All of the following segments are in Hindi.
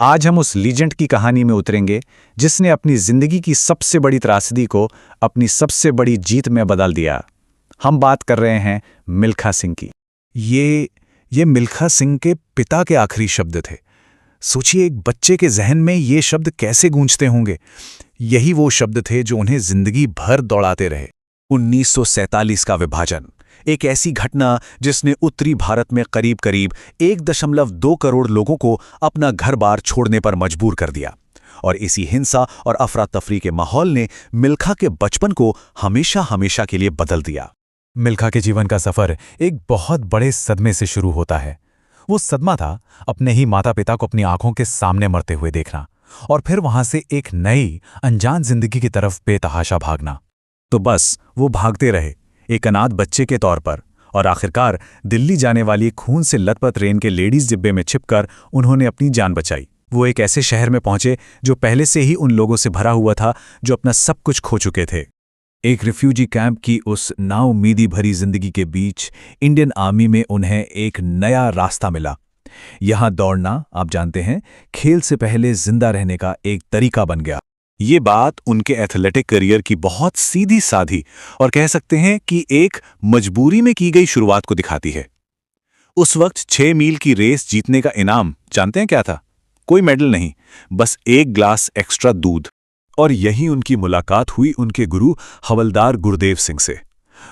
आज हम उस लीजेंड की कहानी में उतरेंगे जिसने अपनी जिंदगी की सबसे बड़ी त्रासदी को अपनी सबसे बड़ी जीत में बदल दिया। हम बात कर रहे हैं मिल्खा सिंह की। ये मिल्खा सिंह के पिता के आखिरी शब्द थे। सोचिए, एक बच्चे के जहन में ये शब्द कैसे गूंजते होंगे। यही वो शब्द थे जो उन्हें जिंदगी भर दौड़ाते रहे। 1947 का विभाजन, एक ऐसी घटना जिसने उत्तरी भारत में करीब करीब 1.2 करोड़ लोगों को अपना घर-बार छोड़ने पर मजबूर कर दिया। और इसी हिंसा और अफरा तफरी के माहौल ने मिल्खा के बचपन को हमेशा हमेशा के लिए बदल दिया। मिल्खा के जीवन का सफर एक बहुत बड़े सदमे से शुरू होता है। वो सदमा था अपने ही माता पिता को अपनी आंखों के सामने मरते हुए देखना, और फिर वहां से एक नई अनजान जिंदगी की तरफ बेतहाशा भागना। तो बस वो भागते रहे, एक अनाथ बच्चे के तौर पर, और आखिरकार दिल्ली जाने वाली खून से लथपथ ट्रेन के लेडीज डिब्बे में छिपकर उन्होंने अपनी जान बचाई। वो एक ऐसे शहर में पहुंचे जो पहले से ही उन लोगों से भरा हुआ था जो अपना सब कुछ खो चुके थे। एक रिफ्यूजी कैंप की उस नाउम्मीदी भरी जिंदगी के बीच इंडियन आर्मी में उन्हें एक नया रास्ता मिला। यहां दौड़ना, आप जानते हैं, खेल से पहले जिंदा रहने का एक तरीका बन गया। ये बात उनके एथलेटिक करियर की बहुत सीधी साधी और कह सकते हैं कि एक मजबूरी में की गई शुरुआत को दिखाती है। उस वक्त 6 मील की रेस जीतने का इनाम जानते हैं क्या था? कोई मेडल नहीं, बस 1 ग्लास एक्स्ट्रा दूध। और यही उनकी मुलाकात हुई उनके गुरु हवलदार गुरदेव सिंह से।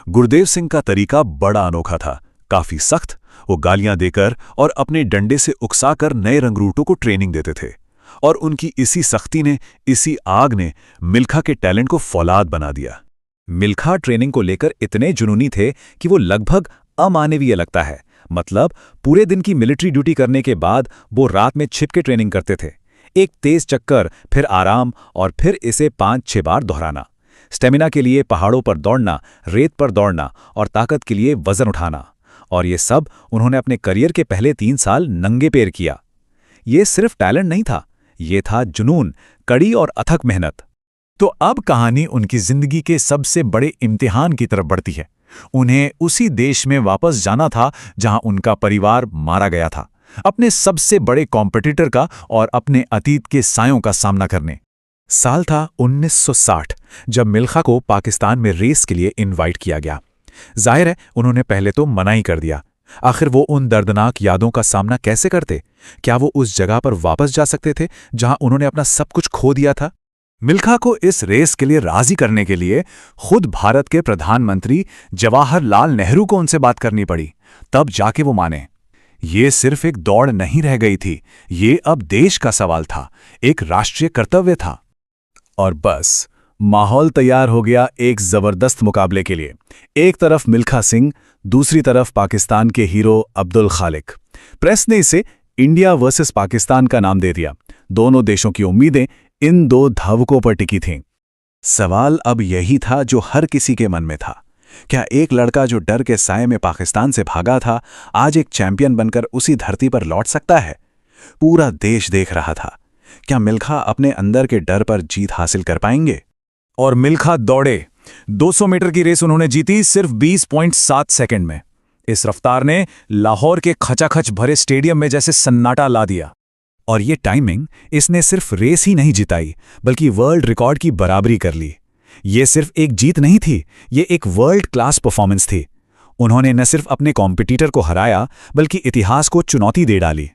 गुरदेव सिंह का तरीका बड़ा अनोखा था, काफी सख्त। वो गालियां देकर और अपने डंडे से उकसाकर नए रंगरूटों को ट्रेनिंग देते थे। और उनकी इसी सख्ती ने, इसी आग ने मिल्खा के टैलेंट को फौलाद बना दिया। मिल्खा ट्रेनिंग को लेकर इतने जुनूनी थे कि वो लगभग अमानवीय लगता है। मतलब पूरे दिन की मिलिट्री ड्यूटी करने के बाद वो रात में छिप के ट्रेनिंग करते थे। एक तेज चक्कर, फिर आराम, और फिर इसे 5-6 बार दोहराना। स्टेमिना के लिए पहाड़ों पर दौड़ना, रेत पर दौड़ना, और ताकत के लिए वजन उठाना। और ये सब उन्होंने अपने करियर के पहले 3 साल नंगे पैर किया। ये सिर्फ टैलेंट नहीं था, ये था जुनून, कड़ी और अथक मेहनत। तो अब कहानी उनकी जिंदगी के सबसे बड़े इम्तिहान की तरफ बढ़ती है। उन्हें उसी देश में वापस जाना था जहां उनका परिवार मारा गया था, अपने सबसे बड़े कॉम्पिटिटर का और अपने अतीत के सायों का सामना करने। साल था 1960, जब मिल्खा को पाकिस्तान में रेस के लिए इनवाइट किया गया। जाहिर है उन्होंने पहले तो मना ही कर दिया। आखिर वो उन दर्दनाक यादों का सामना कैसे करते? क्या वो उस जगह पर वापस जा सकते थे जहां उन्होंने अपना सब कुछ खो दिया था? मिल्खा को इस रेस के लिए राजी करने के लिए खुद भारत के प्रधानमंत्री जवाहरलाल नेहरू को उनसे बात करनी पड़ी, तब जाके वो माने। ये सिर्फ एक दौड़ नहीं रह गई थी, ये अब देश का सवाल था, एक राष्ट्रीय कर्तव्य था। और बस माहौल तैयार हो गया एक जबरदस्त मुकाबले के लिए। एक तरफ मिल्खा सिंह, दूसरी तरफ पाकिस्तान के हीरो अब्दुल खालिक। प्रेस ने इसे इंडिया वर्सेस पाकिस्तान का नाम दे दिया। दोनों देशों की उम्मीदें इन 2 धावकों पर टिकी थीं। सवाल अब यही था जो हर किसी के मन में था। क्या एक लड़का जो डर के साए में पाकिस्तान से भागा था, आज एक चैंपियन बनकर उसी धरती पर लौट सकता है? पूरा देश देख रहा था। क्या मिल्खा अपने अंदर के डर पर जीत हासिल कर पाएंगे? और मिल्खा दौड़े। 200 मीटर की रेस उन्होंने जीती सिर्फ 20.7 सेकंड में। इस रफ्तार ने लाहौर के खचाखच भरे स्टेडियम में जैसे सन्नाटा ला दिया। और ये टाइमिंग, इसने सिर्फ रेस ही नहीं जिताई, बल्कि वर्ल्ड रिकॉर्ड की बराबरी कर ली। ये सिर्फ एक जीत नहीं थी, ये एक वर्ल्ड क्लास परफॉर्मेंस थी। उन्होंने न सिर्फ अपने कॉम्पिटिटर को हराया, बल्कि इतिहास को चुनौती दे डाली।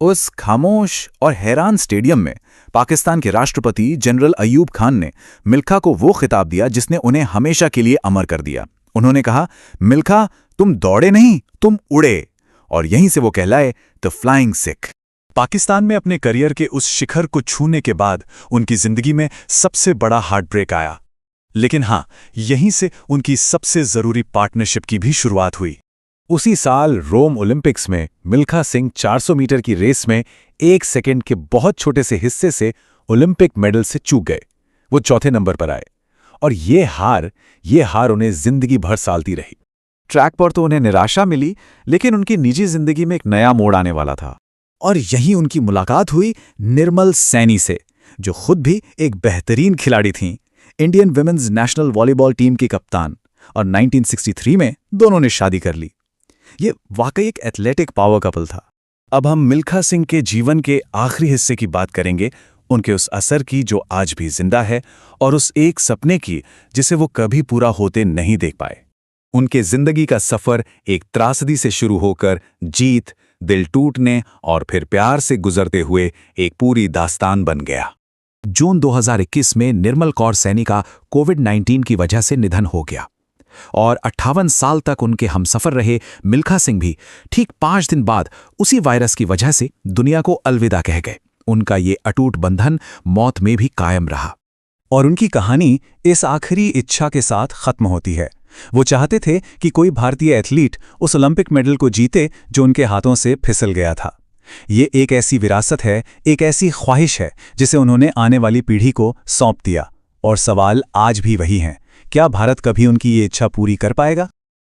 उस खामोश और हैरान स्टेडियम में पाकिस्तान के राष्ट्रपति जनरल अयूब खान ने मिल्खा को वो खिताब दिया जिसने उन्हें हमेशा के लिए अमर कर दिया। उन्होंने कहा, मिल्खा, तुम दौड़े नहीं, तुम उड़े। और यहीं से वो कहलाए द फ्लाइंग सिख। पाकिस्तान में अपने करियर के उस शिखर को छूने के बाद उनकी जिंदगी में सबसे बड़ा हार्ट ब्रेक आया। लेकिन हां, यहीं से उनकी सबसे जरूरी पार्टनरशिप की भी शुरुआत हुई। उसी साल रोम ओलंपिक्स में मिल्खा सिंह 400 मीटर की रेस में 1 सेकंड के बहुत छोटे से हिस्से से ओलंपिक मेडल से चूक गए। वो चौथे नंबर पर आए। और ये हार उन्हें जिंदगी भर सालती रही। ट्रैक पर तो उन्हें निराशा मिली, लेकिन उनकी निजी जिंदगी में एक नया मोड़ आने वाला था। और यहीं उनकी मुलाकात हुई निर्मल सैनी से, जो खुद भी एक बेहतरीन खिलाड़ी थीं, Indian women's national volleyball team की कप्तान। और 1963 में दोनों ने शादी कर ली। ये वाकई एक एथलेटिक पावर कपल था। अब हम मिल्खा सिंह के जीवन के आखिरी हिस्से की बात करेंगे, उनके उस असर की जो आज भी जिंदा है, और उस एक सपने की जिसे वो कभी पूरा होते नहीं देख पाए। उनके जिंदगी का सफर एक त्रासदी से शुरू होकर जीत, दिल टूटने और फिर प्यार से गुजरते हुए एक पूरी दास्तान बन गया। जून 2021 में निर्मल कौर सैनी का कोविड-19 की वजह से निधन हो गया और 58 साल तक उनके हमसफर रहे मिल्खा सिंह भी ठीक 5 दिन बाद उसी वायरस की वजह से दुनिया को अलविदा कह गए। उनका ये अटूट बंधन मौत में भी कायम रहा। और उनकी कहानी इस आखिरी इच्छा के साथ खत्म होती है। वो चाहते थे कि कोई भारतीय एथलीट उस ओलंपिक मेडल को जीते जो उनके हाथों से फिसल गया था। ये एक ऐसी विरासत है, एक ऐसी ख्वाहिश है जिसे उन्होंने आने वाली पीढ़ी को सौंप दिया। और सवाल आज भी वही है, क्या भारत कभी उनकी ये इच्छा पूरी कर पाएगा?